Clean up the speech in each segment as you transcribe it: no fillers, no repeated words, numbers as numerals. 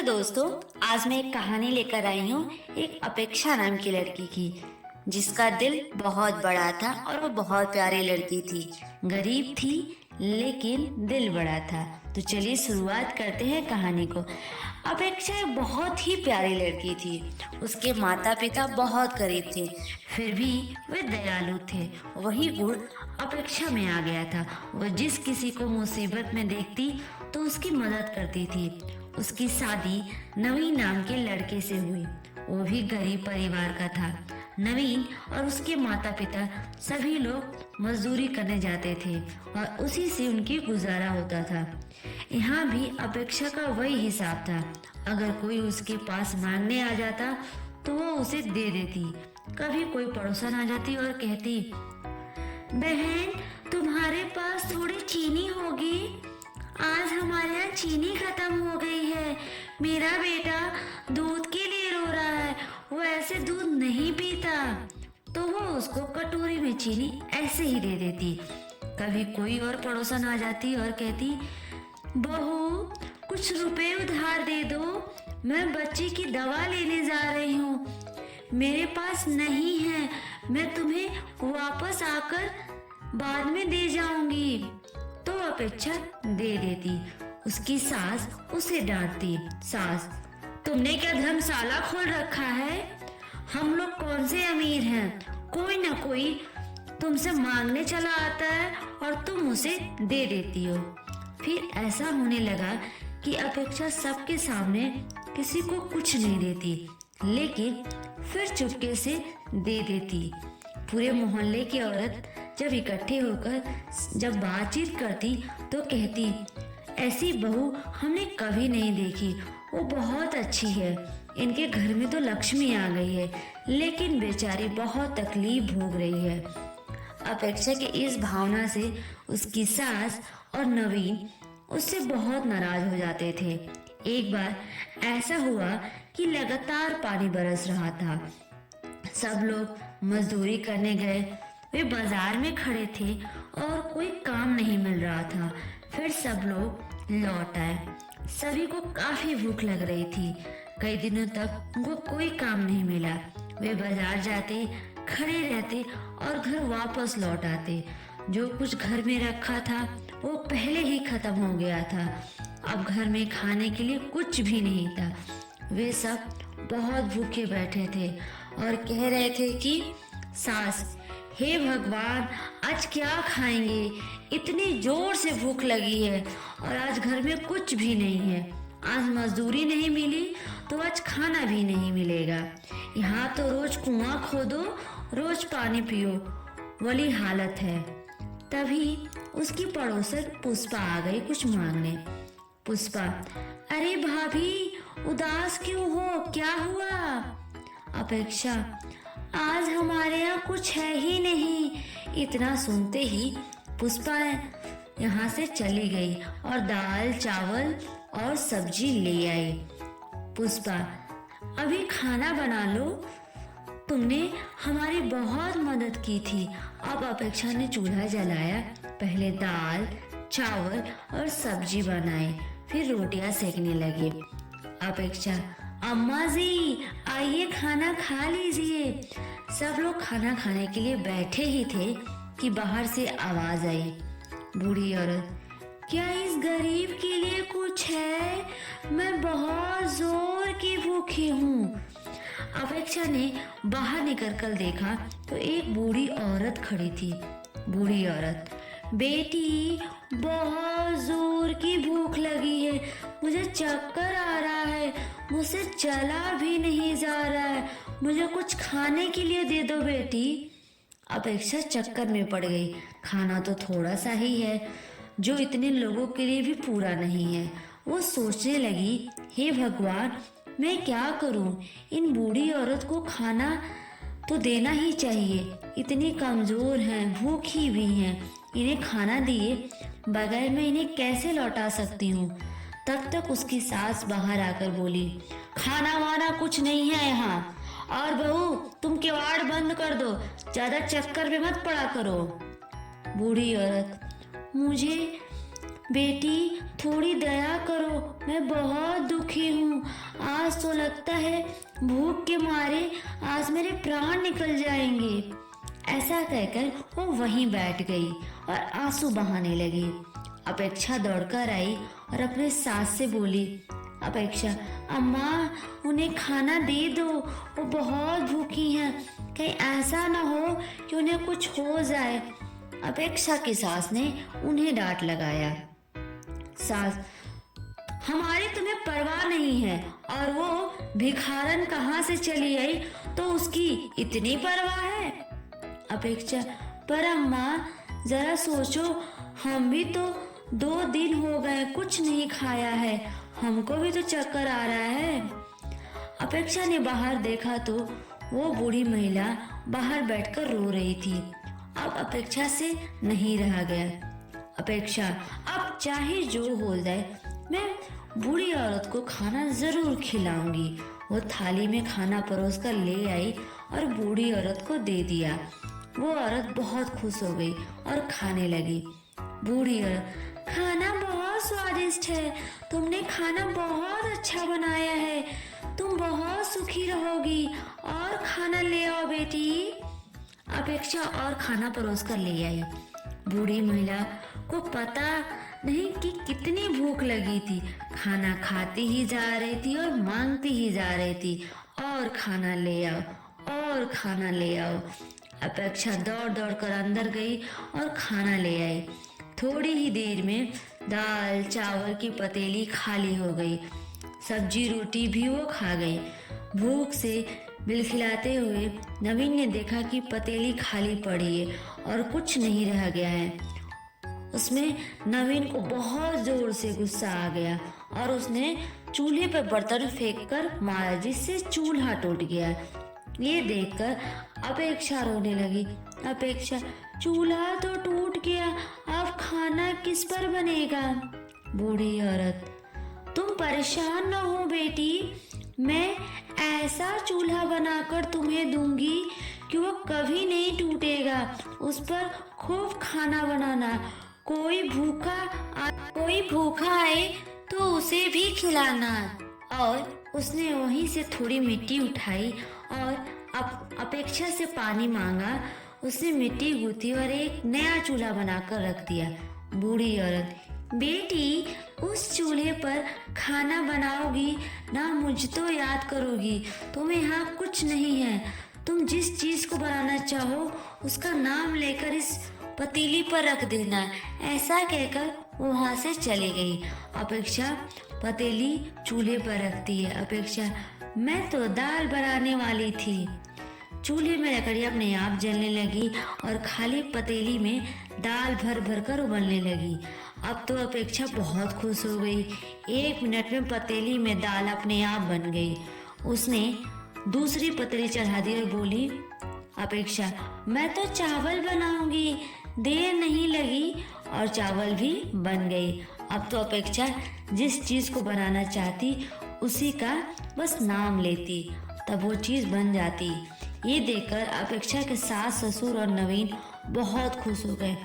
दोस्तों, आज मैं एक कहानी लेकर आई हूँ एक अपेक्षा नाम की लड़की की, जिसका दिल बहुत बड़ा था और वो बहुत प्यारी लड़की थी। गरीब थी लेकिन दिल बड़ा था। तो चलिए शुरुआत करते हैं कहानी को। अपेक्षा एक बहुत ही प्यारी लड़की थी। उसके माता पिता बहुत गरीब थे, फिर भी वे दयालु थे। वही गुण अपेक्षा में आ गया था। वह जिस किसी को मुसीबत में देखती तो उसकी मदद करती थी। उसकी शादी नवीन नाम के लड़के से हुई। वो भी गरीब परिवार का था। नवीन और उसके माता पिता सभी लोग मजदूरी करने जाते थे और उसी से उनकी गुजारा होता था। यहाँ भी अपेक्षा का वही हिसाब था। अगर कोई उसके पास मांगने आ जाता तो वो उसे दे देती। कभी कोई पड़ोसन आ जाती और कहती, बहन तुम्हारे पास थोड़ी चीनी होगी? आज हमारे यहाँ चीनी खत्म हो गई है। मेरा बेटा दूध के लिए रो रहा है, वो ऐसे दूध नहीं पीता। तो वो उसको कटोरी में चीनी ऐसे ही दे देती। कभी कोई और पड़ोसन आ जाती और कहती, बहू कुछ रुपए उधार दे दो, मैं बच्चे की दवा लेने जा रही हूँ। मेरे पास नहीं है, मैं तुम्हें वापस आकर बाद में दे जाऊंगी। तो अपेक्षा दे देती। उसकी सास उसे डांटती, सास तुमने क्या धर्मशाला खोल रखा है? हम लोग कौन से अमीर हैं? कोई ना कोई तुमसे मांगने चला आता है और तुम उसे दे देती हो। फिर ऐसा होने लगा कि अपेक्षा सबके सामने किसी को कुछ नहीं देती, लेकिन फिर चुपके से दे देती। पूरे मोहल्ले की औरत जब इकट्ठे होकर जब बातचीत करती तो कहती, ऐसी बहू हमने कभी नहीं देखी। वो बहुत अच्छी है। इनके घर में तो लक्ष्मी आ गई है, लेकिन बेचारी बहुत तकलीफ भोग रही है। अपेक्षा की इस भावना से उसकी सास और नवीन उससे बहुत नाराज हो जाते थे। एक बार ऐसा हुआ कि लगातार पानी बरस रहा था। सब लोग मजदूरी करने गए। वे बाजार में खड़े थे और कोई काम नहीं मिल रहा था। फिर सब लोग लौट आए। सभी को काफी भूख लग रही थी। कई दिनों तक उनको कोई काम नहीं मिला। वे बाजार जाते, खड़े रहते और घर वापस लौट आते। जो कुछ घर में रखा था वो पहले ही खत्म हो गया था। अब घर में खाने के लिए कुछ भी नहीं था। वे सब बहुत भूखे बैठे थे और कह रहे थे कि सास, हे भगवान, आज क्या खाएंगे? इतनी जोर से भूख लगी है और आज घर में कुछ भी नहीं है। आज मजदूरी नहीं मिली तो आज खाना भी नहीं मिलेगा। यहाँ तो रोज कुआं खोदो, रोज पानी पियो वाली हालत है। तभी उसकी पड़ोसन पुष्पा आ गई कुछ मांगने। पुष्पा, अरे भाभी उदास क्यों हो? क्या हुआ? अपेक्षा, आज हमारे यहाँ कुछ है ही नहीं। इतना सुनते ही पुष्पा यहाँ से चली गई और दाल चावल और सब्जी ले आई। पुष्पा, अभी खाना बना लो, तुमने हमारी बहुत मदद की थी। अब अपेक्षा ने चूल्हा जलाया। पहले दाल चावल और सब्जी बनाई, फिर रोटियां सेकने लगे। अपेक्षा, अम्मा जी आइए खाना खा लीजिए। सब लोग खाना खाने के लिए बैठे ही थे कि बाहर से आवाज आई। बूढ़ी औरत, क्या इस गरीब के लिए कुछ है? मैं बहुत जोर की भूखी हूँ। अपेक्षा ने बाहर निकल कर देखा तो एक बूढ़ी औरत खड़ी थी। बूढ़ी औरत, बेटी बहुत जोर की भूख लगी है, मुझे चक्कर आ रहा है, मुझसे चला भी नहीं जा रहा है, मुझे कुछ खाने के लिए दे दो बेटी। अपेक्षा चक्कर में पड़ गई। खाना तो थोड़ा सा ही है जो इतने लोगों के लिए भी पूरा नहीं है। वो सोचने लगी, हे भगवान, मैं क्या करूं? इन बूढ़ी औरत को खाना तो देना ही चाहिए। इतनी कमजोर हैं, भूखी भी हैं। इन्हें खाना दिए बगैर मैं इन्हें कैसे लौटा सकती हूँ? तब तक उसकी सास बाहर आकर बोली, खाना वाना कुछ नहीं है यहाँ। और बहू तुम किवाड़ बंद कर दो, ज्यादा चक्कर में मत पड़ा करो। बूढ़ी औरत, मुझे बेटी थोड़ी दया करो, मैं बहुत दुखी हूँ। आज तो लगता है भूख के मारे आज मेरे प्राण निकल जाएंगे। ऐसा कहकर वो वहीं बैठ गई और आंसू बहाने लगी। अपेक्षा दौड़कर आई और अपने सास से बोली, अपेक्षा, अम्मा उन्हें खाना दे दो, वो बहुत भूखी हैं, कहीं ऐसा ना हो कि उन्हें कुछ हो जाए। अपेक्षा की सास ने उन्हें डांट लगाया, सास, हमारी तुम्हें परवाह नहीं है, और वो भिखारन कहाँ से चली आई तो उसकी इतनी परवाह है। अपेक्षा, पर अम्मा जरा सोचो, हम भी तो 2 दिन हो गए कुछ नहीं खाया है, हमको भी तो चक्कर आ रहा है। अपेक्षा ने बाहर देखा तो वो बूढ़ी महिला बाहर बैठकर रो रही थी। अब अपेक्षा से नहीं रहा गया। अपेक्षा, अब चाहे जो हो जाए मैं बूढ़ी औरत को खाना जरूर खिलाऊंगी। वो थाली में खाना परोस कर ले आई और बूढ़ी औरत को दे दिया। वो औरत बहुत खुश हो गई और खाने लगी। बूढ़ी औरत, खाना बहुत स्वादिष्ट है, तुमने खाना बहुत अच्छा बनाया है, तुम बहुत सुखी रहोगी, और खाना ले आओ बेटी। अपेक्षा और खाना परोस कर ले आई। बूढ़ी महिला को पता नहीं कि कितनी भूख लगी थी, खाना खाती ही जा रही थी और मांगती ही जा रही थी, और खाना ले आओ, और खाना ले आओ। अपेक्षा दौड़ दौड़ कर अंदर गई और खाना ले आई। थोड़ी ही देर में दाल चावल की पतीली खाली हो गई, सब्जी रोटी भी वो खा गई। भूख से बिलखिलाते हुए नवीन ने देखा कि पतीली खाली पड़ी है और कुछ नहीं रह गया है। उसमें नवीन को बहुत जोर से गुस्सा आ गया और उसने चूल्हे पर बर्तन फेंककर मारा, जिससे चूल्हा टूट गया। ये देखकर अपेक्षा रोने लगी। अपेक्षा, चूल्हा तो टूट गया, अब खाना किस पर बनेगा। बूढ़ी औरत, तुम परेशान न हो बेटी, मैं ऐसा चूल्हा बनाकर तुम्हें दूंगी कि वो कभी नहीं टूटेगा। उस पर खूब खाना बनाना, कोई भूखा आए तो उसे भी खिलाना। और उसने वहीं से थोड़ी मिट्टी उठाई और अपेक्षा से पानी मांगा। उसने मिट्टी गूंथी और एक नया चूल्हा बनाकर रख दिया। बूढ़ी औरत, बेटी उस चूल्हे पर खाना बनाओगी ना, मुझ तो याद करोगी, तुम्हें यहाँ कुछ नहीं है, तुम जिस चीज को बनाना चाहो उसका नाम लेकर इस पतीली पर रख देना। ऐसा कहकर वहां से चली गई। अपेक्षा पतीली चूल्हे पर रखती है। अपेक्षा, मैं तो दाल बनाने वाली थी। चूल्हे में लकड़ी अपने आप जलने लगी और खाली पतीली में दाल भर भर कर उबलने लगी। अब तो अपेक्षा बहुत खुश हो गई। 1 मिनट में पतीली में दाल अपने आप बन गई। उसने दूसरी पतीली चढ़ा दी और बोली, अपेक्षा, मैं तो चावल बनाऊंगी। देर नहीं लगी और चावल भी बन गई। अब तो अपेक्षा जिस चीज को बनाना चाहती उसी का बस नाम लेती, तब वो चीज बन जाती। ये देखकर अपेक्षा के सास ससुर और नवीन बहुत खुश हो गए।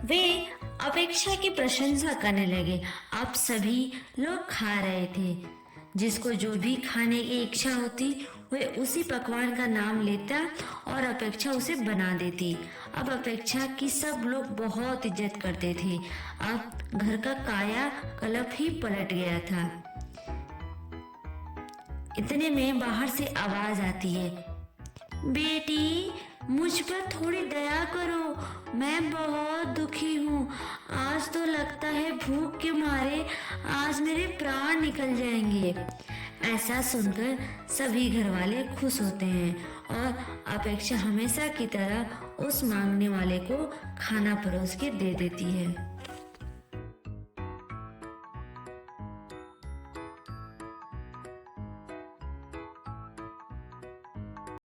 वे अपेक्षा की प्रशंसा करने लगे। अब सभी लोग खा रहे थे। जिसको जो भी खाने की इच्छा होती वह उसी पकवान का नाम लेता और अपेक्षा उसे बना देती। अब अपेक्षा की सब लोग बहुत इज्जत करते थे। अब घर का काया कल्प ही पलट गया था। इतने में बाहर से आवाज आती है, बेटी मुझ पर थोड़ी दया करो, मैं बहुत दुखी हूँ। आज तो लगता है भूख के मारे आज मेरे प्राण निकल जाएंगे। ऐसा सुनकर सभी घर वाले खुश होते हैं और अपेक्षा हमेशा की तरह उस मांगने वाले को खाना परोस के दे देती है।